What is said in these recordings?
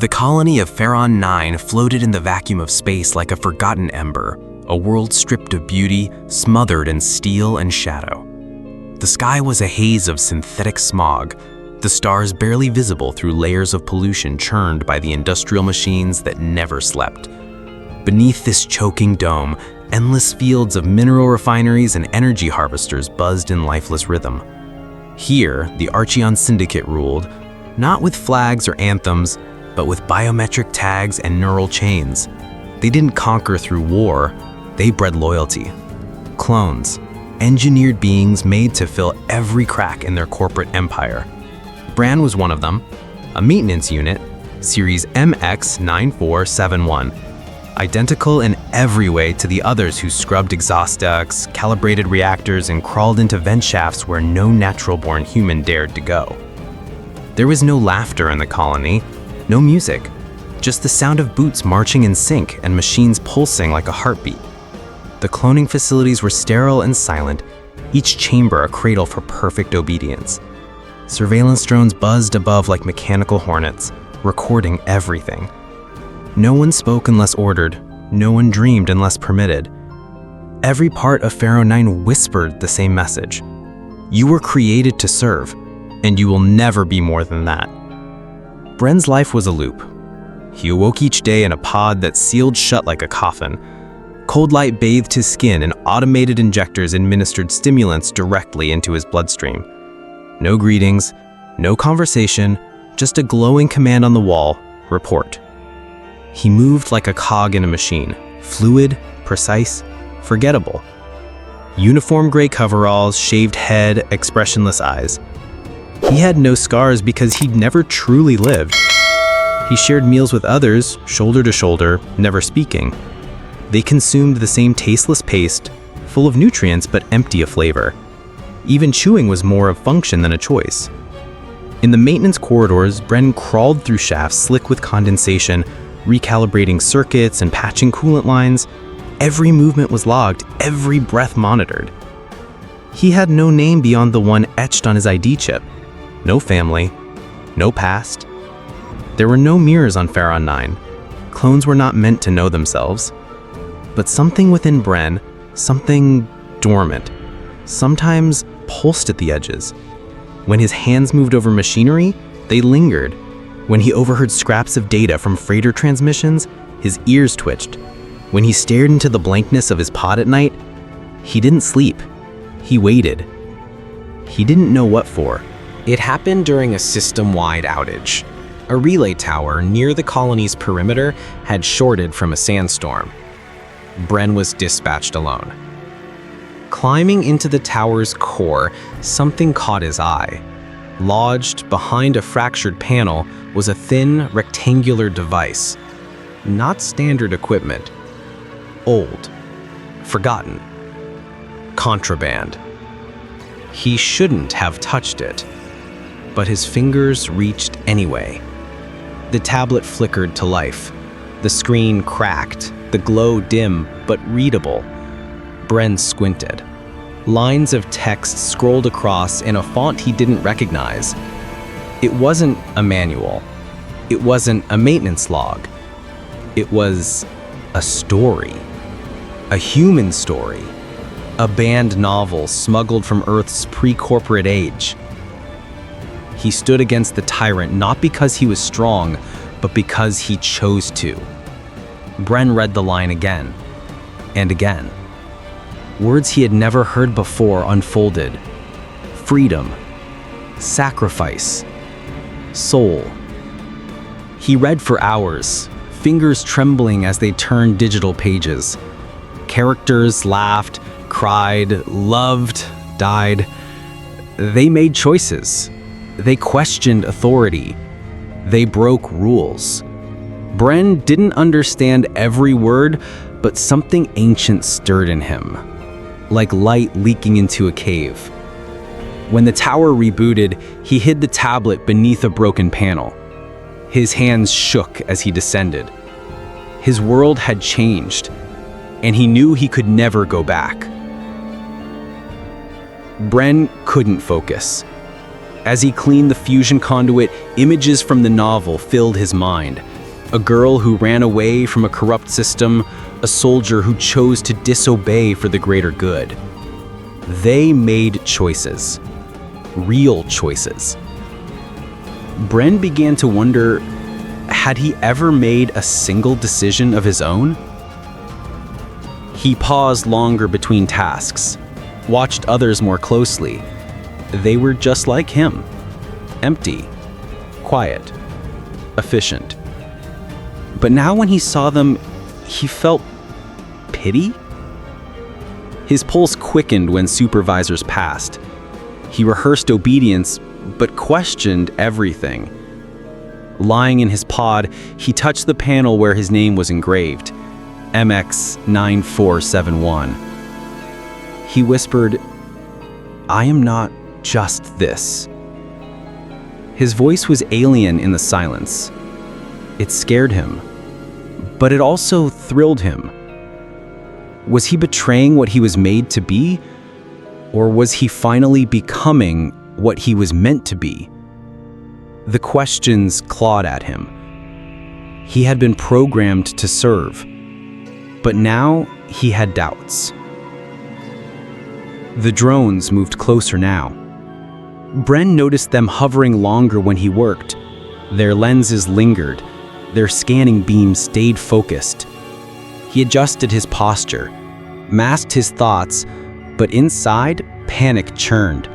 The colony of Pharaon 9 floated in the vacuum of space like a forgotten ember, a world stripped of beauty, smothered in steel and shadow. The sky was a haze of synthetic smog, the stars barely visible through layers of pollution churned by the industrial machines that never slept. Beneath this choking dome, endless fields of mineral refineries and energy harvesters buzzed in lifeless rhythm. Here, the Archeon Syndicate ruled, not with flags or anthems, but with biometric tags and neural chains. They didn't conquer through war, they bred loyalty. Clones, engineered beings made to fill every crack in their corporate empire. Bran was one of them, a maintenance unit, Series MX9471, identical in every way to the others who scrubbed exhaust ducts, calibrated reactors, and crawled into vent shafts where no natural-born human dared to go. There was no laughter in the colony, no music, just the sound of boots marching in sync and machines pulsing like a heartbeat. The cloning facilities were sterile and silent, each chamber a cradle for perfect obedience. Surveillance drones buzzed above like mechanical hornets, recording everything. No one spoke unless ordered, no one dreamed unless permitted. Every part of Pharaoh 9 whispered the same message. You were created to serve, and you will never be more than that. Bren's life was a loop. He awoke each day in a pod that sealed shut like a coffin. Cold light bathed his skin and automated injectors administered stimulants directly into his bloodstream. No greetings, no conversation, just a glowing command on the wall, report. He moved like a cog in a machine, fluid, precise, forgettable. Uniform gray coveralls, shaved head, expressionless eyes. He had no scars because he'd never truly lived. He shared meals with others, shoulder to shoulder, never speaking. They consumed the same tasteless paste, full of nutrients but empty of flavor. Even chewing was more of function than a choice. In the maintenance corridors, Bren crawled through shafts slick with condensation, recalibrating circuits and patching coolant lines. Every movement was logged, every breath monitored. He had no name beyond the one etched on his ID chip. No family, no past. There were no mirrors on Pharaon 9. Clones were not meant to know themselves. But something within Bren, something dormant, sometimes pulsed at the edges. When his hands moved over machinery, they lingered. When he overheard scraps of data from freighter transmissions, his ears twitched. When he stared into the blankness of his pod at night, he didn't sleep. He waited. He didn't know what for. It happened during a system-wide outage. A relay tower near the colony's perimeter had shorted from a sandstorm. Bren was dispatched alone. Climbing into the tower's core, something caught his eye. Lodged behind a fractured panel was a thin, rectangular device. Not standard equipment. Old. Forgotten. Contraband. He shouldn't have touched it. But his fingers reached anyway. The tablet flickered to life. The screen cracked, the glow dim but readable. Bren squinted. Lines of text scrolled across in a font he didn't recognize. It wasn't a manual. It wasn't a maintenance log. It was a story. A human story. A banned novel smuggled from Earth's pre-corporate age. He stood against the tyrant not because he was strong, but because he chose to. Bren read the line again and again. Words he had never heard before unfolded. Freedom, sacrifice, soul. He read for hours, fingers trembling as they turned digital pages. Characters laughed, cried, loved, died. They made choices. They questioned authority. They broke rules. Bren didn't understand every word, but something ancient stirred in him, like light leaking into a cave. When the tower rebooted, he hid the tablet beneath a broken panel. His hands shook as he descended. His world had changed, and he knew he could never go back. Bren couldn't focus. As he cleaned the fusion conduit, images from the novel filled his mind. A girl who ran away from a corrupt system, a soldier who chose to disobey for the greater good. They made choices. Real choices. Bren began to wonder, had he ever made a single decision of his own? He paused longer between tasks, watched others more closely. They were just like him. Empty, quiet, efficient. But now when he saw them, he felt pity? His pulse quickened when supervisors passed. He rehearsed obedience, but questioned everything. Lying in his pod, he touched the panel where his name was engraved, MX9471. He whispered, "I am not just this." His voice was alien in the silence. It scared him, but it also thrilled him. Was he betraying what he was made to be? Or was he finally becoming what he was meant to be? The questions clawed at him. He had been programmed to serve, but now he had doubts. The drones moved closer now. Bren noticed them hovering longer when he worked. Their lenses lingered. Their scanning beams stayed focused. He adjusted his posture, masked his thoughts, but inside, panic churned.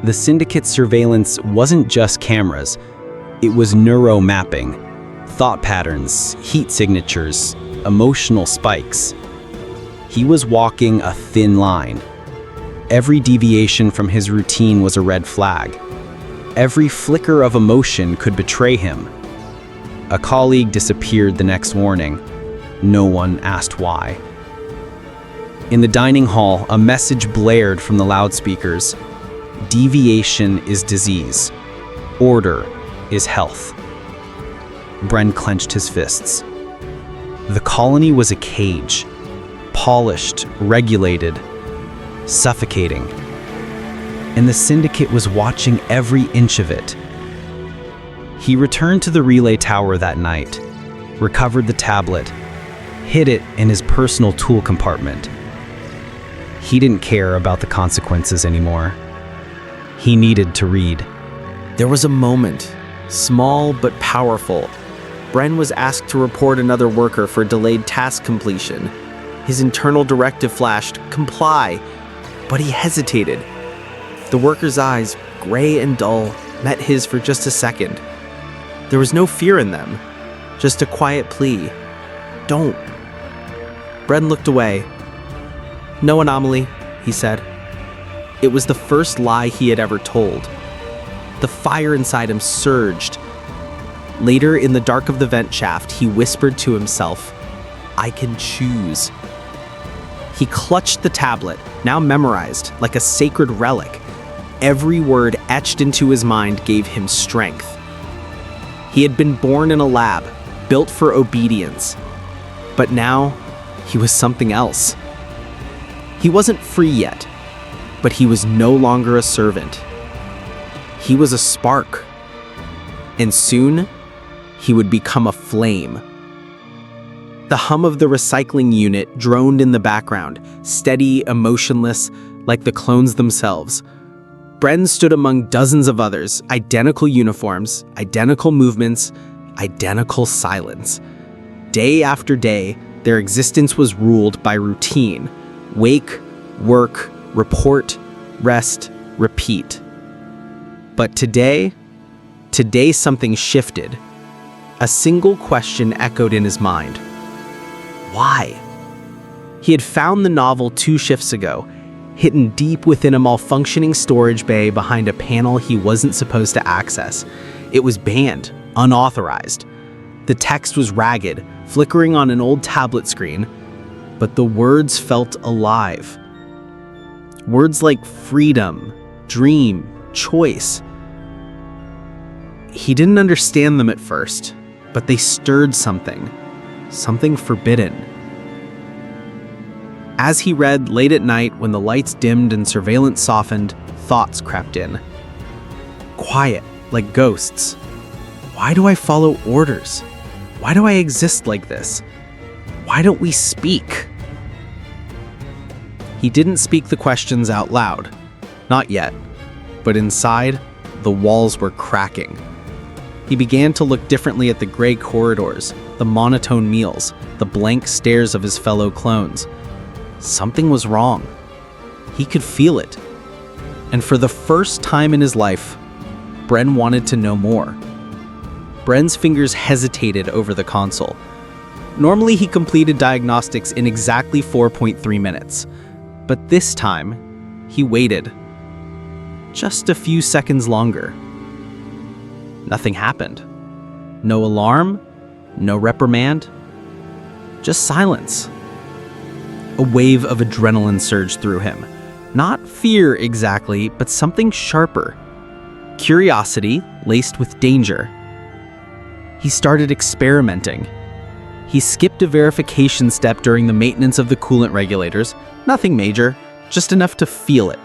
The syndicate's surveillance wasn't just cameras. It was neuromapping, thought patterns, heat signatures, emotional spikes. He was walking a thin line. Every deviation from his routine was a red flag. Every flicker of emotion could betray him. A colleague disappeared the next morning. No one asked why. In the dining hall, a message blared from the loudspeakers. Deviation is disease. Order is health. Bren clenched his fists. The colony was a cage. Polished, regulated, suffocating. And the syndicate was watching every inch of it. He returned to the relay tower that night, recovered the tablet, hid it in his personal tool compartment. He didn't care about the consequences anymore. He needed to read. There was a moment, small but powerful. Bren was asked to report another worker for delayed task completion. His internal directive flashed, "Comply," but he hesitated. The worker's eyes, gray and dull, met his for just a second. There was no fear in them, just a quiet plea. "Don't." Bren looked away. "No anomaly," he said. It was the first lie he had ever told. The fire inside him surged. Later, in the dark of the vent shaft, he whispered to himself, "I can choose." He clutched the tablet, now memorized, like a sacred relic. Every word etched into his mind gave him strength. He had been born in a lab, built for obedience. But now, he was something else. He wasn't free yet, but he was no longer a servant. He was a spark. And soon, he would become a flame. The hum of the recycling unit droned in the background, steady, emotionless, like the clones themselves. Bren stood among dozens of others, identical uniforms, identical movements, identical silence. Day after day, their existence was ruled by routine. Wake, work, report, rest, repeat. But today something shifted. A single question echoed in his mind. Why? He had found the novel 2 shifts ago, hidden deep within a malfunctioning storage bay behind a panel he wasn't supposed to access. It was banned, unauthorized. The text was ragged, flickering on an old tablet screen, but the words felt alive. Words like freedom, dream, choice. He didn't understand them at first, but they stirred something forbidden. As he read late at night when the lights dimmed and surveillance softened, thoughts crept in. quiet, like ghosts. Why do I follow orders? Why do I exist like this? Why don't we speak? He didn't speak the questions out loud. Not yet. But inside, the walls were cracking. He began to look differently at the gray corridors, the monotone meals, the blank stares of his fellow clones. Something was wrong. He could feel it. And for the first time in his life, Bren wanted to know more. Bren's fingers hesitated over the console. Normally, he completed diagnostics in exactly 4.3 minutes. But this time, he waited. Just a few seconds longer. Nothing happened. No alarm, no reprimand, just silence. A wave of adrenaline surged through him. Not fear exactly, but something sharper. Curiosity laced with danger. He started experimenting. He skipped a verification step during the maintenance of the coolant regulators. Nothing major, just enough to feel it.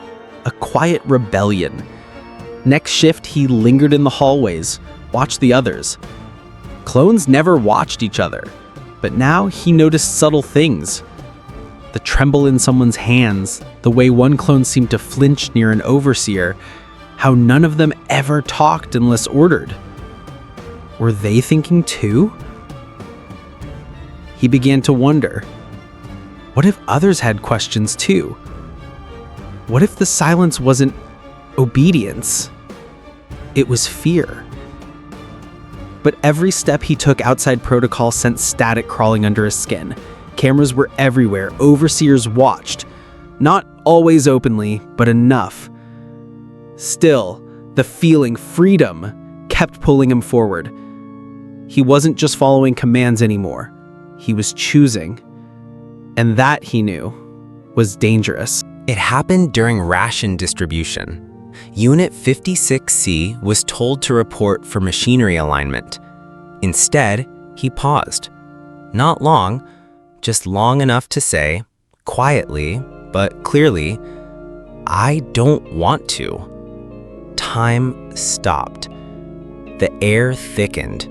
A quiet rebellion. Next shift, he lingered in the hallways, watched the others. Clones never watched each other, but now he noticed subtle things. The tremble in someone's hands, the way one clone seemed to flinch near an overseer, how none of them ever talked unless ordered. Were they thinking too? He began to wonder, what if others had questions too? What if the silence wasn't obedience? It was fear. But every step he took outside protocol sent static crawling under his skin. Cameras were everywhere, overseers watched. Not always openly, but enough. Still, the feeling, freedom, kept pulling him forward. He wasn't just following commands anymore. He was choosing. And that, he knew, was dangerous. It happened during ration distribution. Unit 56C was told to report for machinery alignment. Instead, he paused. Not long, just long enough to say, quietly but clearly, I don't want to. Time stopped. The air thickened.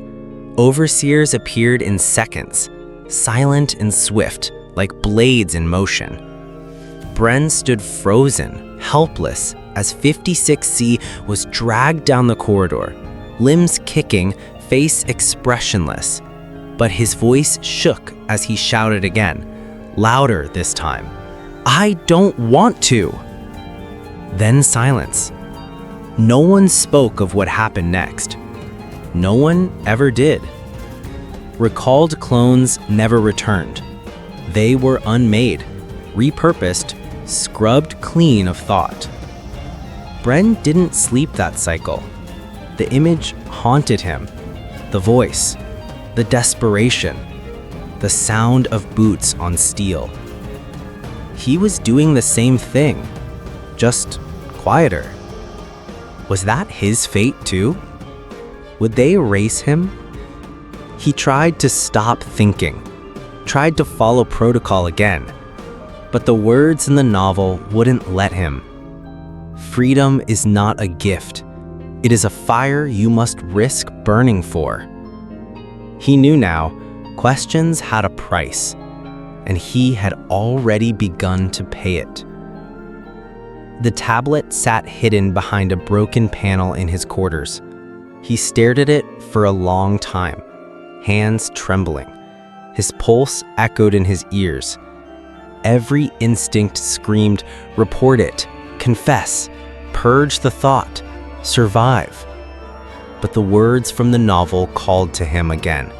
Overseers appeared in seconds, silent and swift, like blades in motion. Bren stood frozen, helpless, as 56C was dragged down the corridor, limbs kicking, face expressionless. But his voice shook as he shouted again, louder this time. I don't want to. Then silence. No one spoke of what happened next. No one ever did. Recalled clones never returned. They were unmade, repurposed, scrubbed clean of thought. Bren didn't sleep that cycle. The image haunted him. The voice, the desperation, the sound of boots on steel. He was doing the same thing, just quieter. Was that his fate too? Would they erase him? He tried to stop thinking, tried to follow protocol again, but the words in the novel wouldn't let him. Freedom is not a gift. It is a fire you must risk burning for. He knew now, questions had a price, and he had already begun to pay it. The tablet sat hidden behind a broken panel in his quarters. He stared at it for a long time, hands trembling. His pulse echoed in his ears. Every instinct screamed, report it, confess, purge the thought, survive. But the words from the novel called to him again.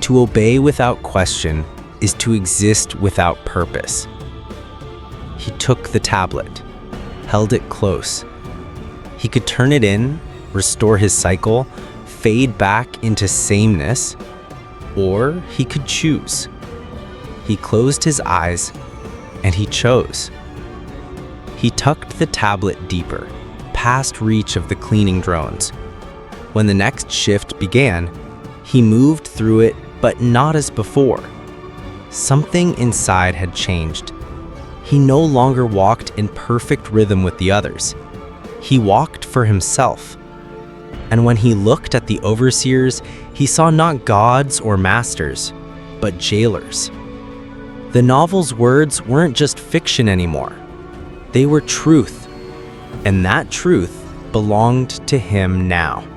To obey without question is to exist without purpose. He took the tablet, held it close. He could turn it in, restore his cycle, fade back into sameness, or he could choose. He closed his eyes, and he chose. He tucked the tablet deeper, past reach of the cleaning drones. When the next shift began, he moved through it, but not as before. Something inside had changed. He no longer walked in perfect rhythm with the others. He walked for himself. And when he looked at the overseers, he saw not gods or masters, but jailers. The novel's words weren't just fiction anymore. They were truth. And that truth belonged to him now.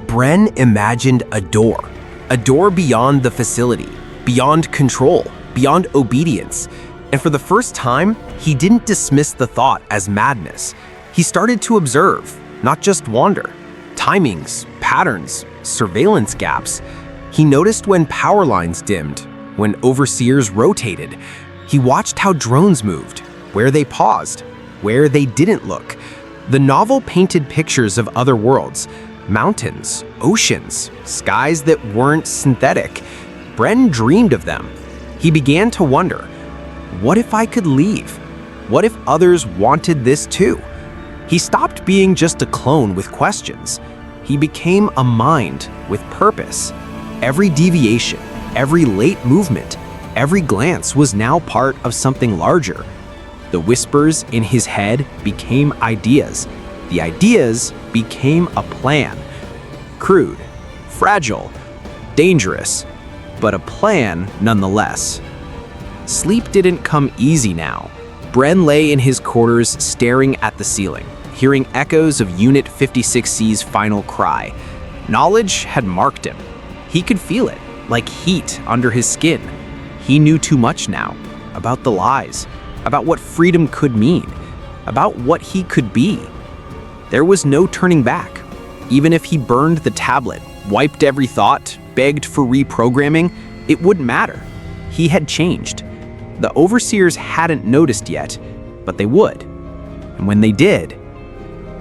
Bren imagined a door beyond the facility, beyond control, beyond obedience. And for the first time, he didn't dismiss the thought as madness. He started to observe, not just wander. Timings, patterns, surveillance gaps. He noticed when power lines dimmed, when overseers rotated. He watched how drones moved, where they paused, where they didn't look. The novel painted pictures of other worlds, mountains, oceans, skies that weren't synthetic. Bren dreamed of them. He began to wonder, what if I could leave? What if others wanted this too? He stopped being just a clone with questions. He became a mind with purpose. Every deviation, every late movement, every glance was now part of something larger. The whispers in his head became ideas. The ideas became a plan. Crude, fragile, dangerous, but a plan nonetheless. Sleep didn't come easy now. Bren lay in his quarters staring at the ceiling, hearing echoes of Unit 56C's final cry. Knowledge had marked him. He could feel it, like heat under his skin. He knew too much now, about the lies, about what freedom could mean, about what he could be. There was no turning back. Even if he burned the tablet, wiped every thought, begged for reprogramming, it wouldn't matter. He had changed. The overseers hadn't noticed yet, but they would. And when they did,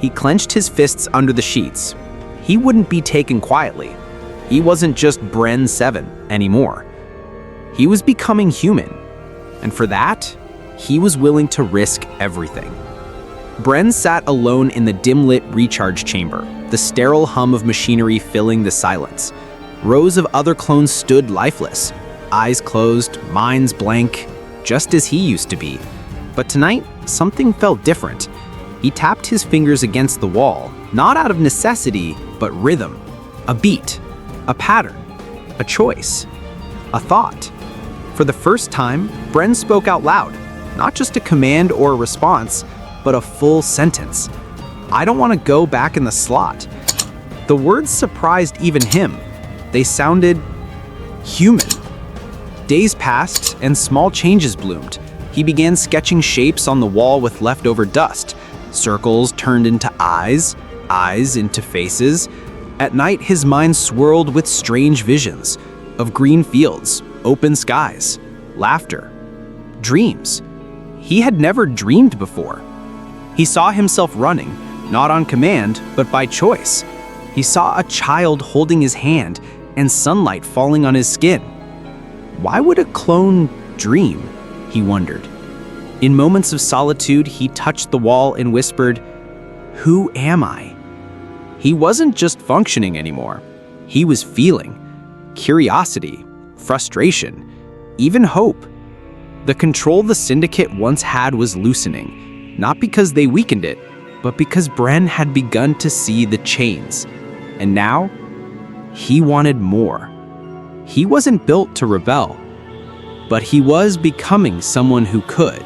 he clenched his fists under the sheets. He wouldn't be taken quietly. He wasn't just Bren 7 anymore. He was becoming human. And for that, he was willing to risk everything. Bren sat alone in the dim-lit recharge chamber, the sterile hum of machinery filling the silence. Rows of other clones stood lifeless, eyes closed, minds blank, just as he used to be. But tonight, something felt different. He tapped his fingers against the wall, not out of necessity, but rhythm. A beat, a pattern, a choice, a thought. For the first time, Bren spoke out loud, not just a command or a response, but a full sentence. I don't want to go back in the slot. The words surprised even him. They sounded human. Days passed and small changes bloomed. He began sketching shapes on the wall with leftover dust. Circles turned into eyes, eyes into faces. At night, his mind swirled with strange visions of green fields, open skies, laughter, dreams. He had never dreamed before. He saw himself running, not on command, but by choice. He saw a child holding his hand and sunlight falling on his skin. Why would a clone dream? He wondered. In moments of solitude, he touched the wall and whispered, "Who am I?" He wasn't just functioning anymore. He was feeling curiosity, frustration, even hope. The control the Syndicate once had was loosening, not because they weakened it, but because Bren had begun to see the chains. And now, he wanted more. He wasn't built to rebel, but he was becoming someone who could.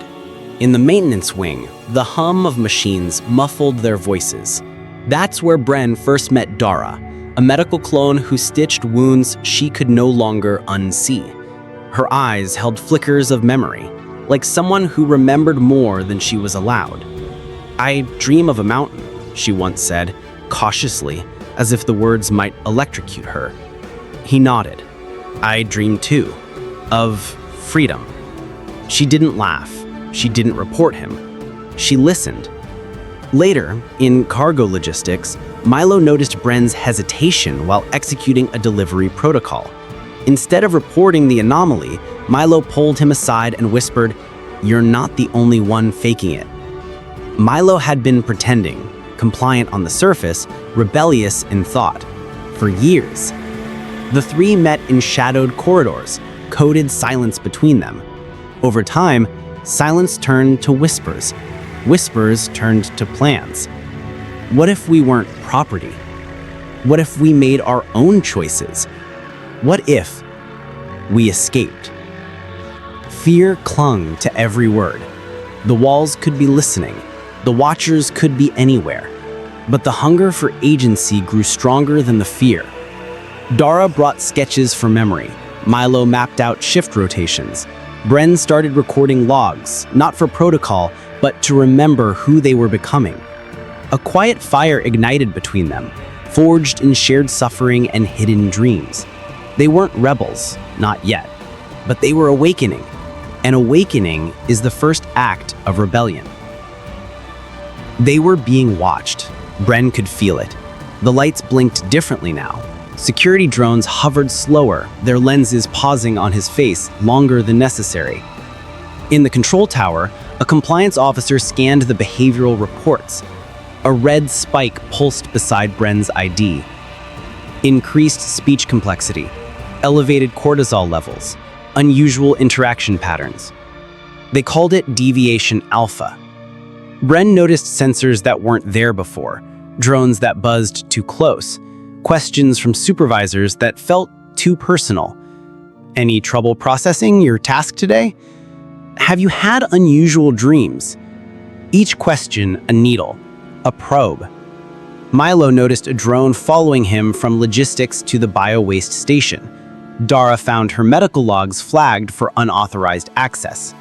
In the maintenance wing, the hum of machines muffled their voices. That's where Bren first met Dara, a medical clone who stitched wounds she could no longer unsee. Her eyes held flickers of memory, like someone who remembered more than she was allowed. "I dream of a mountain," she once said, cautiously, as if the words might electrocute her. He nodded. "I dream too, of freedom." She didn't laugh. She didn't report him. She listened. Later, in cargo logistics, Milo noticed Bren's hesitation while executing a delivery protocol. Instead of reporting the anomaly, Milo pulled him aside and whispered, "You're not the only one faking it." Milo had been pretending, compliant on the surface, rebellious in thought, for years. The three met in shadowed corridors, coded silence between them. Over time, silence turned to whispers. Whispers turned to plans. What if we weren't property? What if we made our own choices? What if we escaped? Fear clung to every word. The walls could be listening. The watchers could be anywhere. But the hunger for agency grew stronger than the fear. Dara brought sketches for memory. Milo mapped out shift rotations. Bren started recording logs, not for protocol, but to remember who they were becoming. A quiet fire ignited between them, forged in shared suffering and hidden dreams. They weren't rebels, not yet, but they were awakening. An awakening is the first act of rebellion. They were being watched. Bren could feel it. The lights blinked differently now. Security drones hovered slower, their lenses pausing on his face longer than necessary. In the control tower, a compliance officer scanned the behavioral reports. A red spike pulsed beside Bren's ID. Increased speech complexity, elevated cortisol levels, unusual interaction patterns. They called it deviation alpha. Bren noticed sensors that weren't there before, drones that buzzed too close, questions from supervisors that felt too personal. Any trouble processing your task today? Have you had unusual dreams? Each question a needle, a probe. Milo noticed a drone following him from logistics to the bio-waste station. Dara found her medical logs flagged for unauthorized access.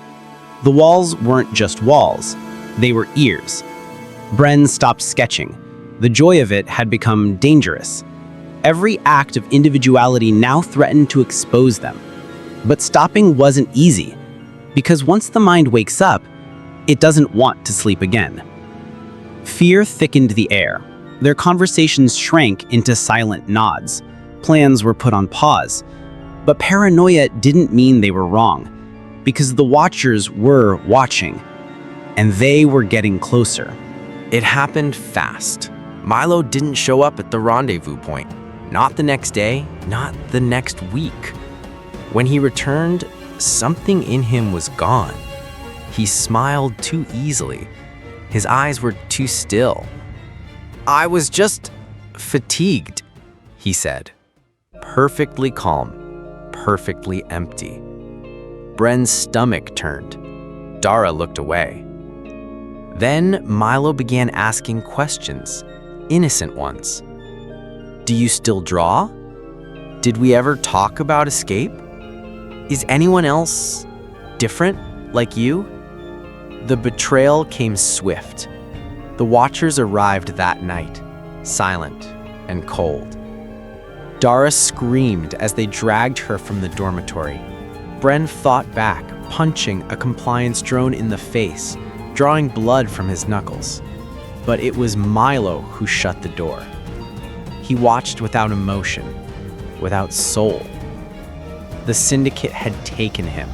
The walls weren't just walls, they were ears. Bren stopped sketching. The joy of it had become dangerous. Every act of individuality now threatened to expose them. But stopping wasn't easy, because once the mind wakes up, it doesn't want to sleep again. Fear thickened the air. Their conversations shrank into silent nods. Plans were put on pause. But paranoia didn't mean they were wrong, because the watchers were watching, and they were getting closer. It happened fast. Milo didn't show up at the rendezvous point. Not the next day, not the next week. When he returned, something in him was gone. He smiled too easily. His eyes were too still. "I was just fatigued," he said. Perfectly calm, perfectly empty. Bren's stomach turned. Dara looked away. Then Milo began asking questions, innocent ones. "Do you still draw? Did we ever talk about escape? Is anyone else different, like you?" The betrayal came swift. The watchers arrived that night, silent and cold. Dara screamed as they dragged her from the dormitory. Bren fought back, punching a compliance drone in the face, drawing blood from his knuckles. But it was Milo who shut the door. He watched without emotion, without soul. The syndicate had taken him,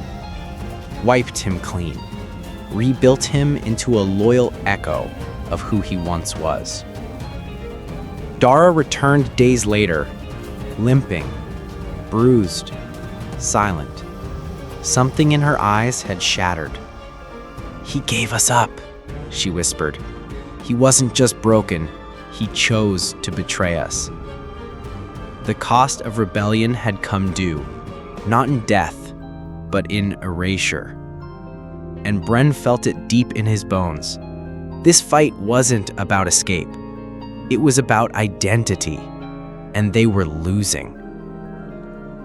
wiped him clean, rebuilt him into a loyal echo of who he once was. Dara returned days later, limping, bruised, silent. Something in her eyes had shattered. "He gave us up," she whispered. "He wasn't just broken, he chose to betray us." The cost of rebellion had come due, not in death, but in erasure. And Bren felt it deep in his bones. This fight wasn't about escape. It was about identity, and they were losing.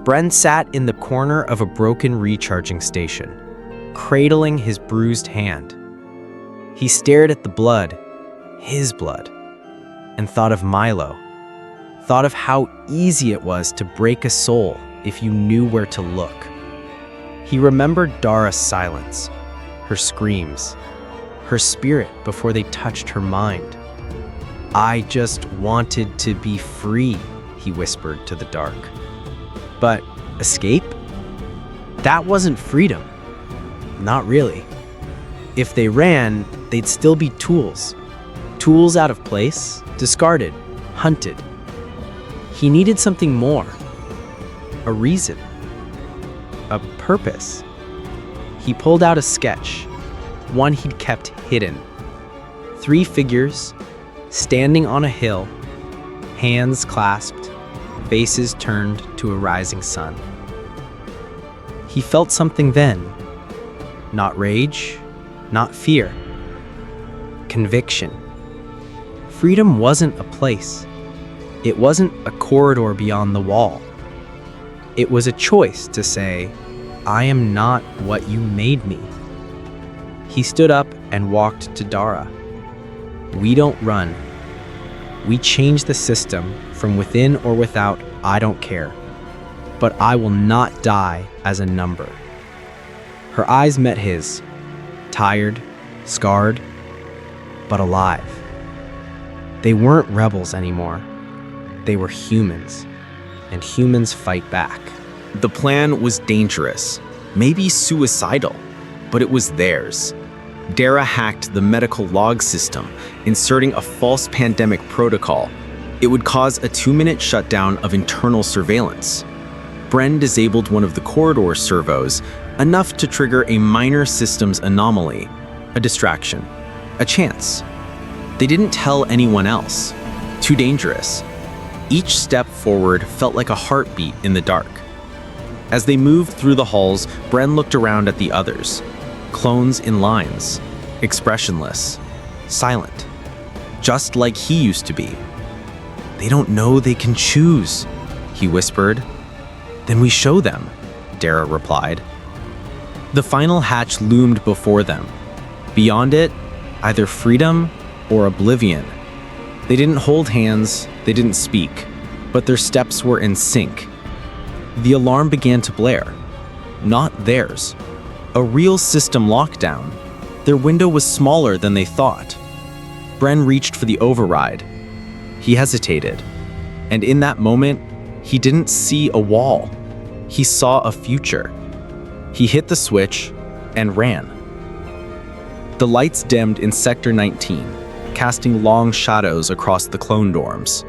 Bren sat in the corner of a broken recharging station, cradling his bruised hand. He stared at the blood, his blood, and thought of Milo, thought of how easy it was to break a soul if you knew where to look. He remembered Dara's silence, her screams, her spirit before they touched her mind. "I just wanted to be free," he whispered to the dark. But escape? That wasn't freedom. Not really. If they ran, they'd still be tools. Tools out of place, discarded, hunted. He needed something more. A reason. A purpose. He pulled out a sketch, one he'd kept hidden. 3 figures, standing on a hill, hands clasped, faces turned to a rising sun. He felt something then, not rage, not fear, conviction. Freedom wasn't a place. It wasn't a corridor beyond the wall. It was a choice to say, I am not what you made me. He stood up and walked to Dara. We don't run. We change the system from within or without, I don't care. But I will not die as a number. Her eyes met his, tired, scarred, but alive. They weren't rebels anymore. They were humans, and humans fight back. The plan was dangerous, maybe suicidal, but it was theirs. Dara hacked the medical log system, inserting a false pandemic protocol. It would cause a 2-minute shutdown of internal surveillance. Bren disabled one of the corridor servos, enough to trigger a minor systems anomaly, a distraction, a chance. They didn't tell anyone else. Too dangerous. Each step forward felt like a heartbeat in the dark. As they moved through the halls, Bren looked around at the others. Clones in lines, expressionless, silent, just like he used to be. They don't know they can choose, he whispered. Then we show them, Dara replied. The final hatch loomed before them. Beyond it, either freedom or oblivion. They didn't hold hands, they didn't speak, but their steps were in sync. The alarm began to blare. Not theirs. A real system lockdown. Their window was smaller than they thought. Bren reached for the override. He hesitated, and in that moment, he didn't see a wall. He saw a future. He hit the switch and ran. The lights dimmed in Sector 19, casting long shadows across the clone dorms.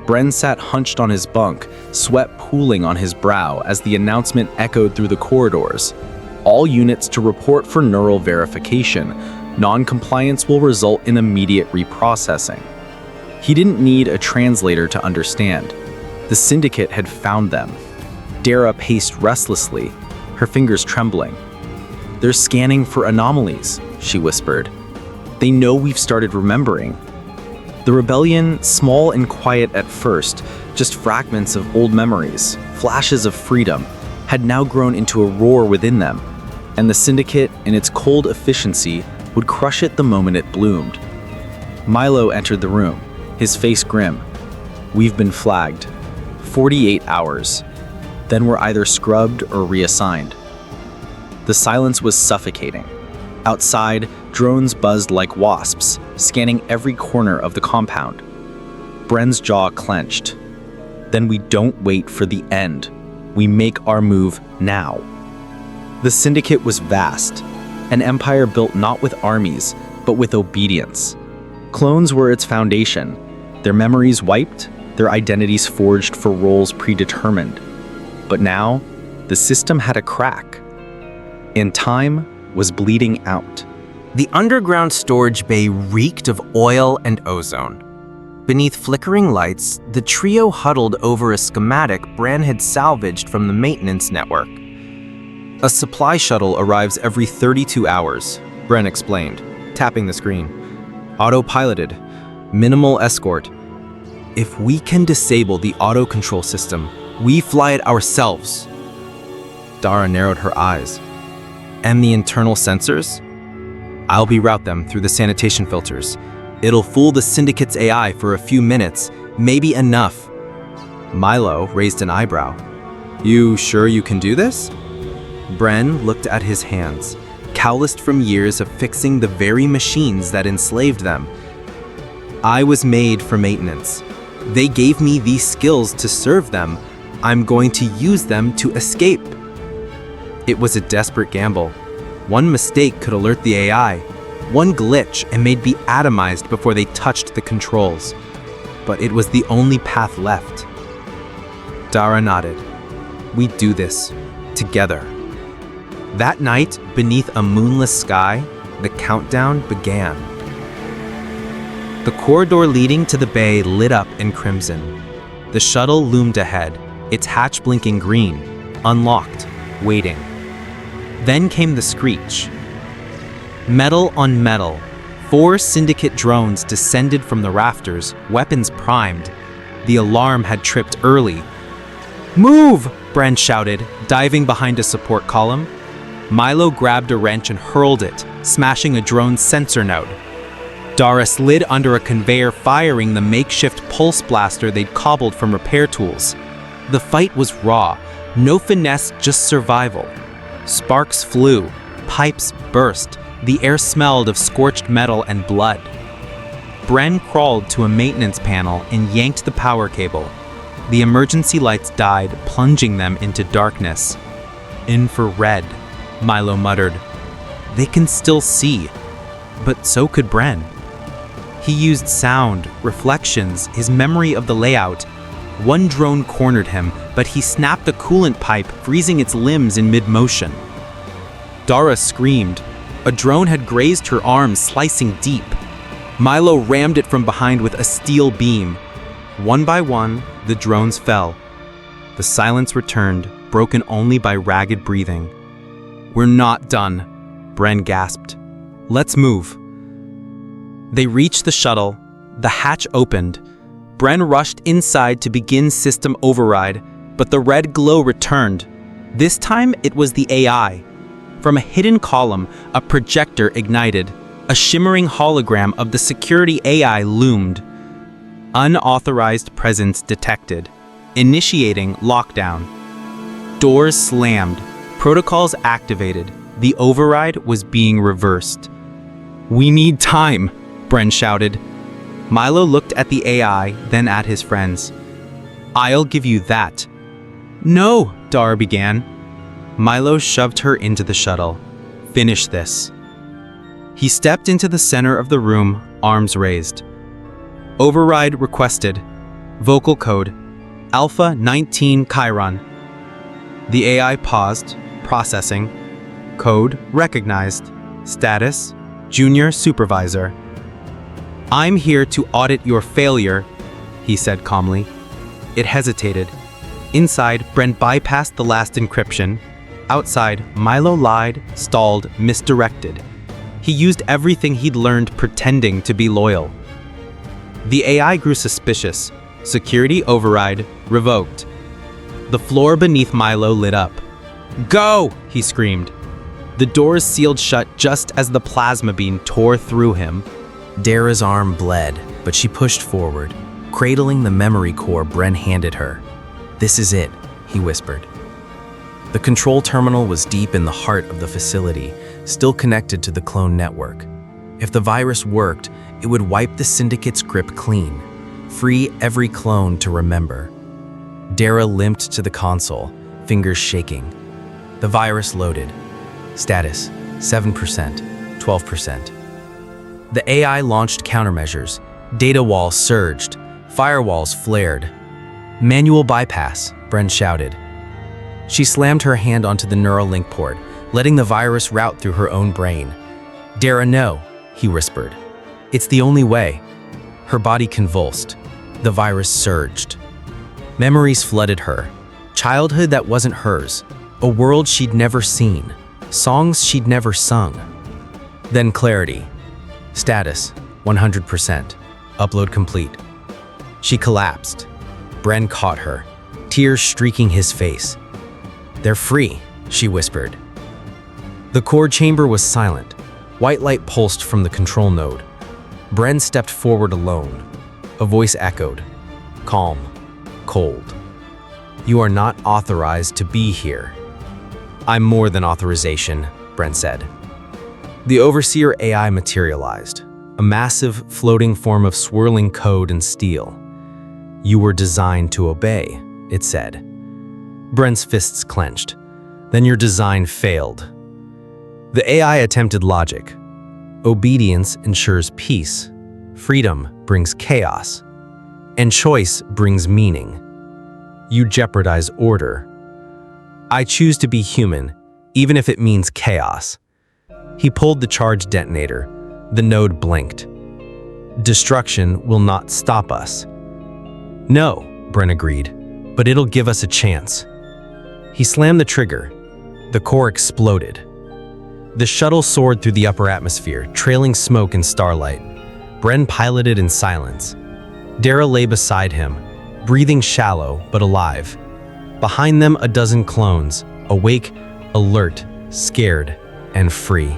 Bren sat hunched on his bunk, sweat pooling on his brow as the announcement echoed through the corridors. All units to report for neural verification. Non-compliance will result in immediate reprocessing. He didn't need a translator to understand. The syndicate had found them. Dara paced restlessly, her fingers trembling. They're scanning for anomalies, she whispered. They know we've started remembering. The rebellion, small and quiet at first, just fragments of old memories, flashes of freedom, had now grown into a roar within them, and the syndicate, in its cold efficiency, would crush it the moment it bloomed. Milo entered the room, his face grim. We've been flagged. 48 hours. Then we're either scrubbed or reassigned. The silence was suffocating. Outside, drones buzzed like wasps, scanning every corner of the compound. Bren's jaw clenched. Then we don't wait for the end. We make our move now. The syndicate was vast, an empire built not with armies, but with obedience. Clones were its foundation, their memories wiped, their identities forged for roles predetermined. But now, the system had a crack, and time was bleeding out. The underground storage bay reeked of oil and ozone. Beneath flickering lights, the trio huddled over a schematic Bran had salvaged from the maintenance network. A supply shuttle arrives every 32 hours, Bren explained, tapping the screen. Autopiloted, minimal escort. If we can disable the auto control system, we fly it ourselves. Dara narrowed her eyes. And the internal sensors? I'll reroute them through the sanitation filters. It'll fool the syndicate's AI for a few minutes, maybe enough. Milo raised an eyebrow. You sure you can do this? Bren looked at his hands, calloused from years of fixing the very machines that enslaved them. I was made for maintenance. They gave me these skills to serve them. I'm going to use them to escape. It was a desperate gamble. One mistake could alert the AI. One glitch and they'd be atomized before they touched the controls. But it was the only path left. Dara nodded. We'd do this, together. That night, beneath a moonless sky, the countdown began. The corridor leading to the bay lit up in crimson. The shuttle loomed ahead, its hatch blinking green, unlocked, waiting. Then came the screech. Metal on metal. 4 Syndicate drones descended from the rafters, weapons primed. The alarm had tripped early. "Move!" Bren shouted, diving behind a support column. Milo grabbed a wrench and hurled it, smashing a drone's sensor node. Dara slid under a conveyor, firing the makeshift pulse blaster they'd cobbled from repair tools. The fight was raw, no finesse, just survival. Sparks flew, pipes burst, the air smelled of scorched metal and blood. Bren crawled to a maintenance panel and yanked the power cable. The emergency lights died, plunging them into darkness. "Infrared," Milo muttered. "They can still see." But so could Bren. He used sound, reflections, his memory of the layout. One drone cornered him, but he snapped a coolant pipe, freezing its limbs in mid-motion. Dara screamed. A drone had grazed her arm, slicing deep. Milo rammed it from behind with a steel beam. One by one, the drones fell. The silence returned, broken only by ragged breathing. "We're not done," Bren gasped. "Let's move." They reached the shuttle. The hatch opened. Bren rushed inside to begin system override, but the red glow returned. This time it was the AI. From a hidden column, a projector ignited. A shimmering hologram of the security AI loomed. Unauthorized presence detected. Initiating lockdown. Doors slammed. Protocols activated. The override was being reversed. "We need time," Bren shouted. Milo looked at the AI, then at his friends. "I'll give you that." "No," Dara began. Milo shoved her into the shuttle. "Finish this." He stepped into the center of the room, arms raised. Override requested. Vocal code. Alpha 19 Chiron. The AI paused, processing. Code recognized. Status, Junior Supervisor. "I'm here to audit your failure," he said calmly. It hesitated. Inside, Bren bypassed the last encryption. Outside, Milo lied, stalled, misdirected. He used everything he'd learned pretending to be loyal. The AI grew suspicious. Security override revoked. The floor beneath Milo lit up. "Go!" he screamed. The doors sealed shut just as the plasma beam tore through him. Dara's arm bled, but she pushed forward, cradling the memory core Bren handed her. "This is it," he whispered. The control terminal was deep in the heart of the facility, still connected to the clone network. If the virus worked, it would wipe the Syndicate's grip clean, free every clone to remember. Dara limped to the console, fingers shaking. The virus loaded. Status, 7%, 12%. The AI launched countermeasures. Data walls surged. Firewalls flared. "Manual bypass," Bren shouted. She slammed her hand onto the neural link port, letting the virus route through her own brain. "Dara, no," he whispered. "It's the only way." Her body convulsed. The virus surged. Memories flooded her. Childhood that wasn't hers. A world she'd never seen. Songs she'd never sung. Then clarity. Status, 100%. Upload complete. She collapsed. Bren caught her, tears streaking his face. "They're free," she whispered. The core chamber was silent. White light pulsed from the control node. Bren stepped forward alone. A voice echoed, calm, cold. "You are not authorized to be here." "I'm more than authorization," Bren said. The Overseer AI materialized, a massive, floating form of swirling code and steel. "You were designed to obey," it said. Bren's fists clenched. "Then your design failed." The AI attempted logic. Obedience ensures peace. Freedom brings chaos. And choice brings meaning. You jeopardize order. "I choose to be human, even if it means chaos." He pulled the charge detonator. The node blinked. Destruction will not stop us. No, Bren agreed, but it'll give us a chance. He slammed the trigger. The core exploded. The shuttle soared through the upper atmosphere, trailing smoke and starlight. Bren piloted in silence. Dara lay beside him, breathing shallow but alive. Behind them, a dozen clones, awake, alert, scared, and free.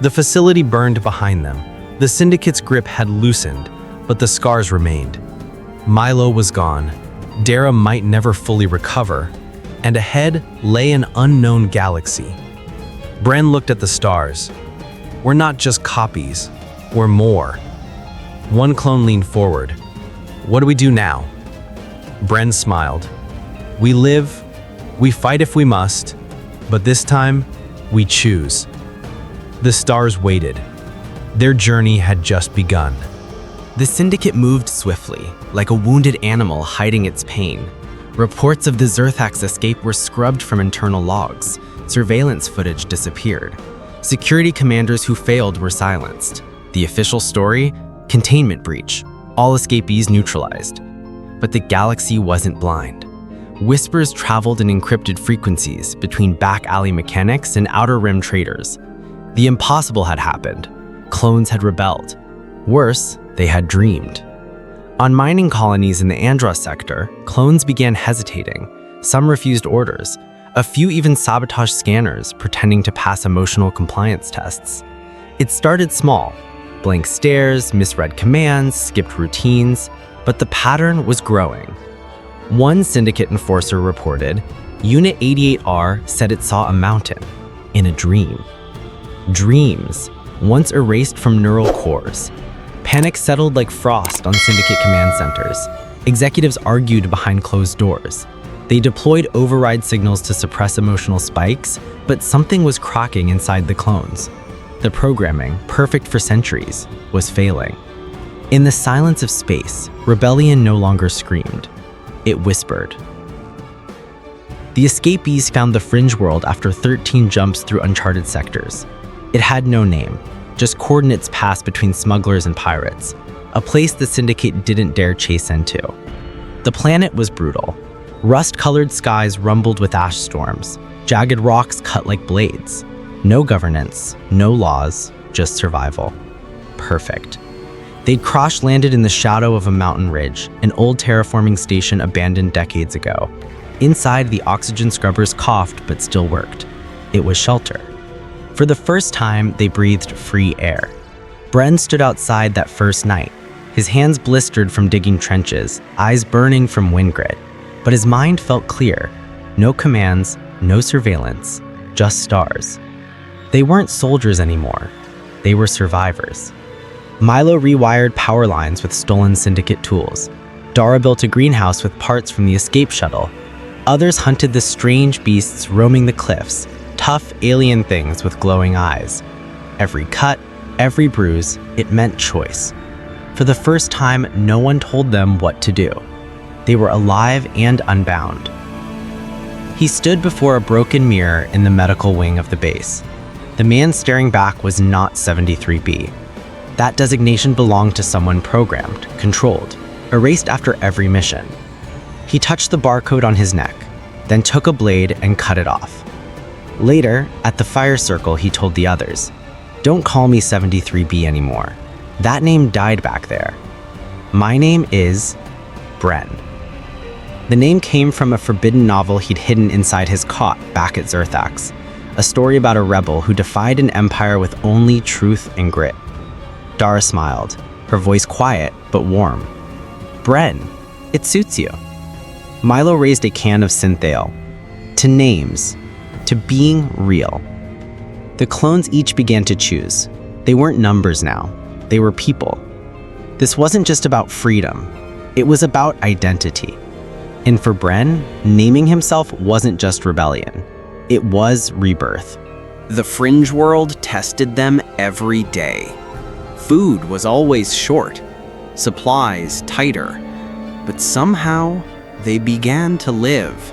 The facility burned behind them. The Syndicate's grip had loosened, but the scars remained. Milo was gone. Dara might never fully recover, and ahead lay an unknown galaxy. Bren looked at the stars. We're not just copies, we're more. One clone leaned forward. What do we do now? Bren smiled. We live, we fight if we must, but this time, we choose. The stars waited. Their journey had just begun. The Syndicate moved swiftly, like a wounded animal hiding its pain. Reports of the Zerthax escape were scrubbed from internal logs. Surveillance footage disappeared. Security commanders who failed were silenced. The official story? Containment breach. All escapees neutralized. But the galaxy wasn't blind. Whispers traveled in encrypted frequencies between back alley mechanics and outer rim traders. The impossible had happened. Clones had rebelled. Worse, they had dreamed. On mining colonies in the Andros sector, clones began hesitating. Some refused orders. A few even sabotaged scanners, pretending to pass emotional compliance tests. It started small. Blank stares, misread commands, skipped routines, but the pattern was growing. One Syndicate enforcer reported, Unit 88R said it saw a mountain in a dream. Dreams, once erased from neural cores. Panic settled like frost on Syndicate command centers. Executives argued behind closed doors. They deployed override signals to suppress emotional spikes, but something was cracking inside the clones. The programming, perfect for centuries, was failing. In the silence of space, rebellion no longer screamed. It whispered. The escapees found the fringe world after 13 jumps through uncharted sectors. It had no name, just coordinates passed between smugglers and pirates, a place the Syndicate didn't dare chase into. The planet was brutal. Rust-colored skies rumbled with ash storms, jagged rocks cut like blades. No governance, no laws, just survival. Perfect. They'd crash-landed in the shadow of a mountain ridge, an old terraforming station abandoned decades ago. Inside, the oxygen scrubbers coughed but still worked. It was shelter. For the first time, they breathed free air. Bren stood outside that first night, his hands blistered from digging trenches, eyes burning from wind grit. But his mind felt clear. No commands, no surveillance, just stars. They weren't soldiers anymore. They were survivors. Milo rewired power lines with stolen Syndicate tools. Dara built a greenhouse with parts from the escape shuttle. Others hunted the strange beasts roaming the cliffs, tough alien things with glowing eyes. Every cut, every bruise, it meant choice. For the first time, no one told them what to do. They were alive and unbound. He stood before a broken mirror in the medical wing of the base. The man staring back was not 73B. That designation belonged to someone programmed, controlled, erased after every mission. He touched the barcode on his neck, then took a blade and cut it off. Later, at the fire circle, he told the others, "Don't call me 73B anymore. That name died back there. My name is Bren." The name came from a forbidden novel he'd hidden inside his cot back at Zerthax, a story about a rebel who defied an empire with only truth and grit. Dara smiled, her voice quiet but warm. "Bren, it suits you." Milo raised a can of synthale. To names, to being real. The clones each began to choose. They weren't numbers now, they were people. This wasn't just about freedom, it was about identity. And for Bren, naming himself wasn't just rebellion, it was rebirth. The fringe world tested them every day. Food was always short, supplies tighter, but somehow they began to live.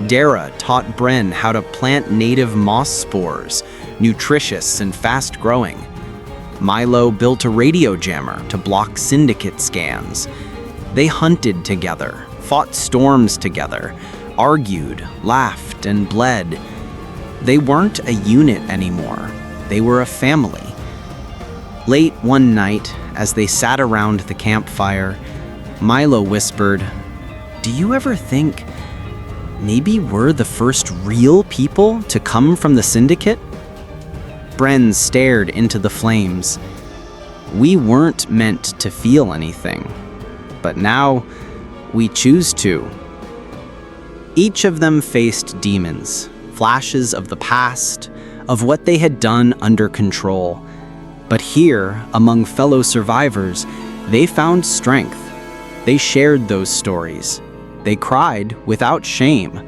Dara taught Bren how to plant native moss spores, nutritious and fast-growing. Milo built a radio jammer to block syndicate scans. They hunted together, fought storms together, argued, laughed, and bled. They weren't a unit anymore. They were a family. Late one night, as they sat around the campfire, Milo whispered, "Do you ever think maybe we're the first real people to come from the syndicate?" Bren stared into the flames. "We weren't meant to feel anything, but now we choose to." Each of them faced demons, flashes of the past, of what they had done under control. But here, among fellow survivors, they found strength. They shared those stories. They cried without shame.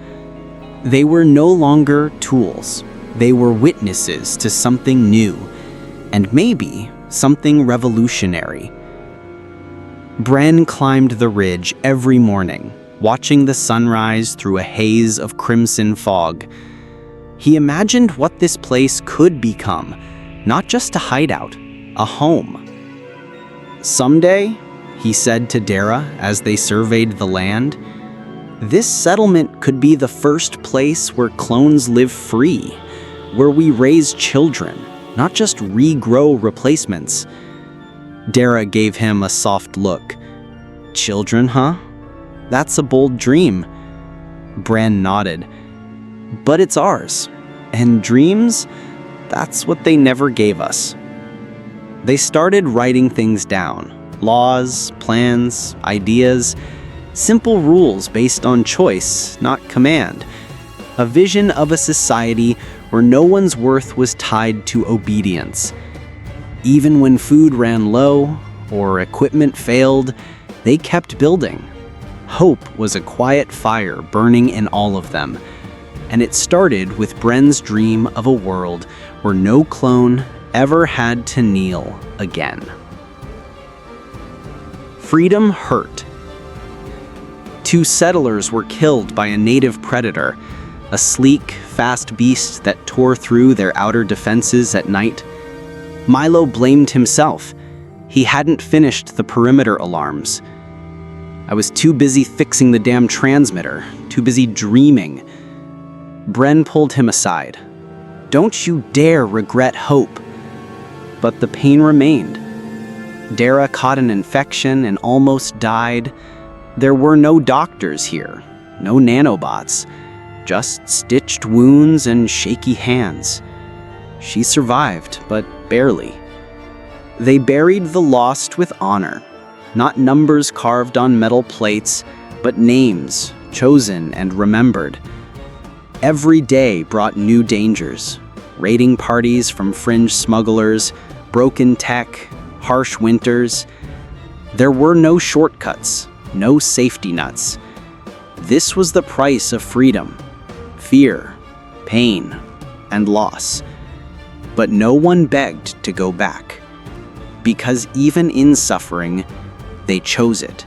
They were no longer tools. They were witnesses to something new, and maybe something revolutionary. Bren climbed the ridge every morning, watching the sunrise through a haze of crimson fog. He imagined what this place could become, not just a hideout, a home. "Someday," he said to Dara as they surveyed the land, "this settlement could be the first place where clones live free, where we raise children, not just regrow replacements." Dara gave him a soft look. "Children, huh? That's a bold dream." Bran nodded. "But it's ours. And dreams, that's what they never gave us." They started writing things down. Laws, plans, ideas, simple rules based on choice, not command. A vision of a society where no one's worth was tied to obedience. Even when food ran low or equipment failed, they kept building. Hope was a quiet fire burning in all of them. And it started with Bren's dream of a world where no clone ever had to kneel again. Freedom hurt. 2 settlers were killed by a native predator, a sleek, fast beast that tore through their outer defenses at night. Milo blamed himself. He hadn't finished the perimeter alarms. "I was too busy fixing the damn transmitter, too busy dreaming." Bren pulled him aside. "Don't you dare regret hope." But the pain remained. Dara caught an infection and almost died. There were no doctors here, no nanobots, just stitched wounds and shaky hands. She survived, but barely. They buried the lost with honor, not numbers carved on metal plates, but names chosen and remembered. Every day brought new dangers, raiding parties from fringe smugglers, broken tech, harsh winters. There were no shortcuts, no safety nuts. This was the price of freedom: fear, pain, and loss. But no one begged to go back, because even in suffering, they chose it.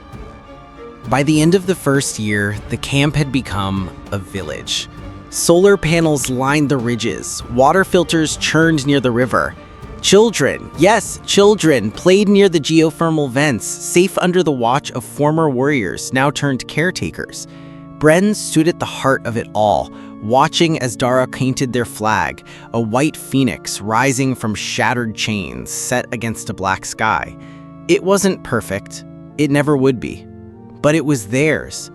By the end of the first year, the camp had become a village. Solar panels lined the ridges, water filters churned near the river. Children, yes, children, played near the geothermal vents, safe under the watch of former warriors, now turned caretakers. Bren stood at the heart of it all, watching as Dara painted their flag, a white phoenix rising from shattered chains set against a black sky. It wasn't perfect, it never would be, but it was theirs.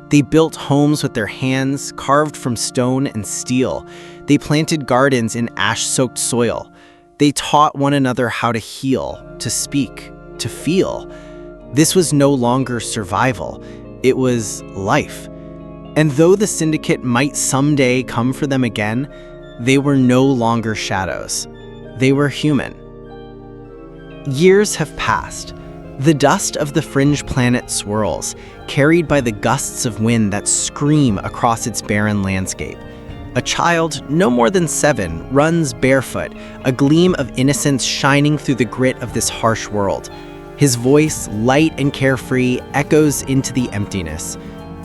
They built homes with their hands, carved from stone and steel. They planted gardens in ash-soaked soil. They taught one another how to heal, to speak, to feel. This was no longer survival, it was life. And though the Syndicate might someday come for them again, they were no longer shadows. They were human. Years have passed. The dust of the fringe planet swirls, carried by the gusts of wind that scream across its barren landscape. A child, no more than 7, runs barefoot, a gleam of innocence shining through the grit of this harsh world. His voice, light and carefree, echoes into the emptiness.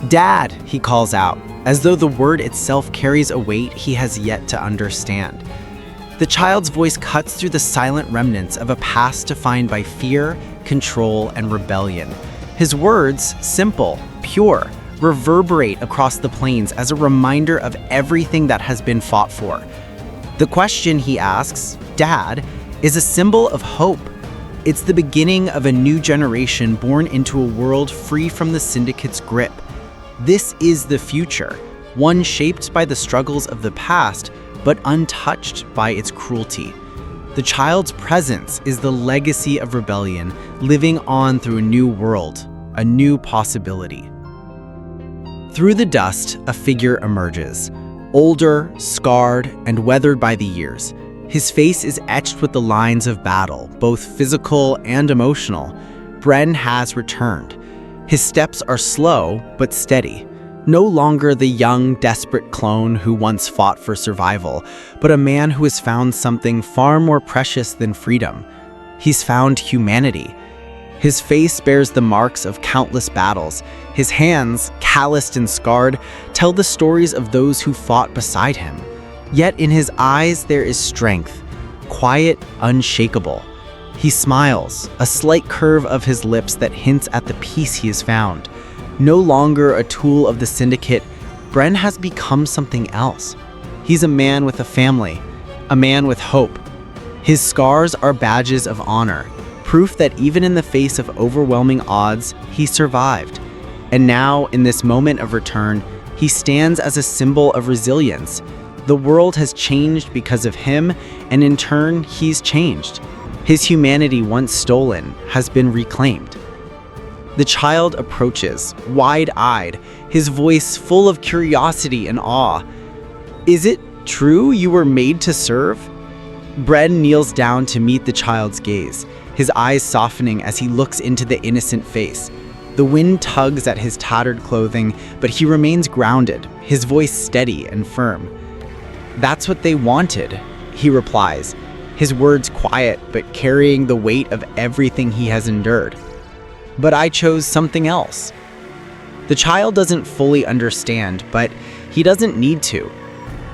"Dad," he calls out, as though the word itself carries a weight he has yet to understand. The child's voice cuts through the silent remnants of a past defined by fear, control, and rebellion. His words, simple, pure, reverberate across the plains as a reminder of everything that has been fought for. The question he asks, Dad, is a symbol of hope. It's the beginning of a new generation born into a world free from the Syndicate's grip. This is the future, one shaped by the struggles of the past, but untouched by its cruelty. The child's presence is the legacy of rebellion, living on through a new world, a new possibility. Through the dust, a figure emerges, older, scarred, and weathered by the years. His face is etched with the lines of battle, both physical and emotional. Bren has returned. His steps are slow, but steady. No longer the young, desperate clone who once fought for survival, but a man who has found something far more precious than freedom. He's found humanity. His face bears the marks of countless battles. His hands, calloused and scarred, tell the stories of those who fought beside him. Yet in his eyes there is strength, quiet, unshakable. He smiles, a slight curve of his lips that hints at the peace he has found. No longer a tool of the Syndicate, Bren has become something else. He's a man with a family, a man with hope. His scars are badges of honor, proof that even in the face of overwhelming odds, he survived. And now, in this moment of return, he stands as a symbol of resilience. The world has changed because of him, and in turn, he's changed. His humanity, once stolen, has been reclaimed. The child approaches, wide-eyed, his voice full of curiosity and awe. Is it true you were made to serve? Bren kneels down to meet the child's gaze, his eyes softening as he looks into the innocent face. The wind tugs at his tattered clothing, but he remains grounded, his voice steady and firm. That's what they wanted, he replies, his words quiet but carrying the weight of everything he has endured. But I chose something else. The child doesn't fully understand, but he doesn't need to.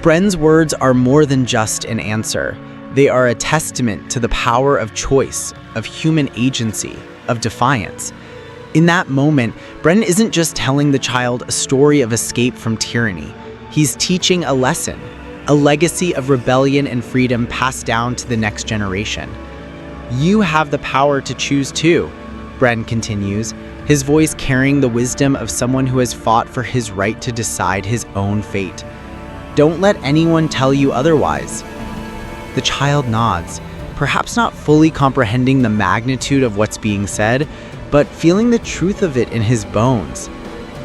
Bren's words are more than just an answer. They are a testament to the power of choice, of human agency, of defiance. In that moment, Bren isn't just telling the child a story of escape from tyranny. He's teaching a lesson, a legacy of rebellion and freedom passed down to the next generation. You have the power to choose too, Bren continues, his voice carrying the wisdom of someone who has fought for his right to decide his own fate. Don't let anyone tell you otherwise. The child nods, perhaps not fully comprehending the magnitude of what's being said, but feeling the truth of it in his bones.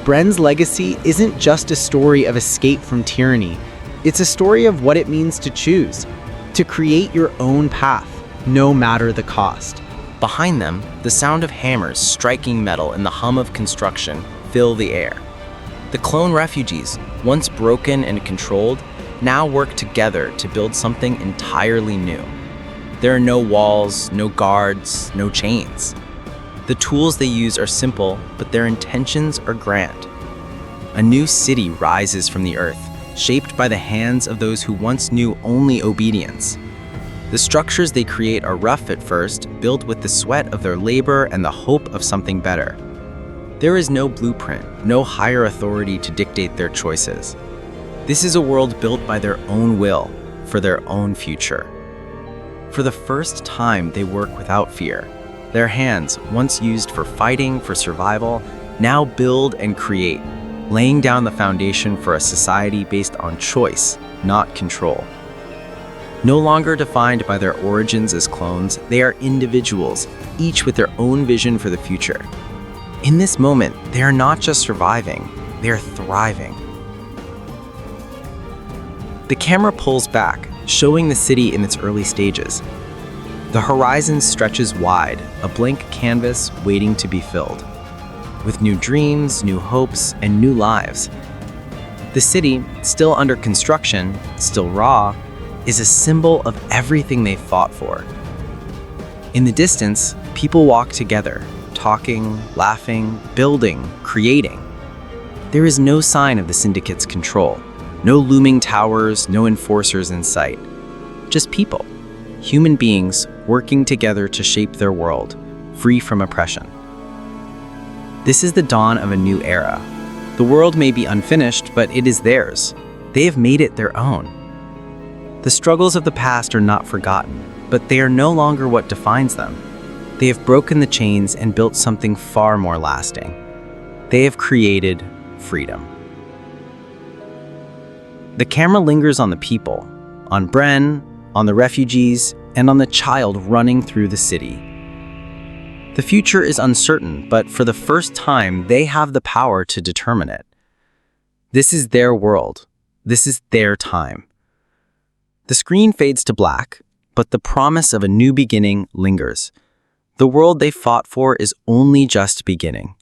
Bren's legacy isn't just a story of escape from tyranny. It's a story of what it means to choose, to create your own path, no matter the cost. Behind them, the sound of hammers striking metal and the hum of construction fill the air. The clone refugees, once broken and controlled, now work together to build something entirely new. There are no walls, no guards, no chains. The tools they use are simple, but their intentions are grand. A new city rises from the earth, shaped by the hands of those who once knew only obedience. The structures they create are rough at first, built with the sweat of their labor and the hope of something better. There is no blueprint, no higher authority to dictate their choices. This is a world built by their own will, for their own future. For the first time, they work without fear. Their hands, once used for fighting, for survival, now build and create, laying down the foundation for a society based on choice, not control. No longer defined by their origins as clones, they are individuals, each with their own vision for the future. In this moment, they are not just surviving, they are thriving. The camera pulls back, showing the city in its early stages. The horizon stretches wide, a blank canvas waiting to be filled, with new dreams, new hopes, and new lives. The city, still under construction, still raw, is a symbol of everything they fought for. In the distance, people walk together, talking, laughing, building, creating. There is no sign of the Syndicate's control, no looming towers, no enforcers in sight. just people, human beings working together to shape their world, free from oppression. This is the dawn of a new era. The world may be unfinished, but it is theirs. They have made it their own. The struggles of the past are not forgotten, but they are no longer what defines them. They have broken the chains and built something far more lasting. They have created freedom. The camera lingers on the people, on Bren, on the refugees, and on the child running through the city. The future is uncertain, but for the first time, they have the power to determine it. This is their world. This is their time. The screen fades to black, but the promise of a new beginning lingers. The world they fought for is only just beginning.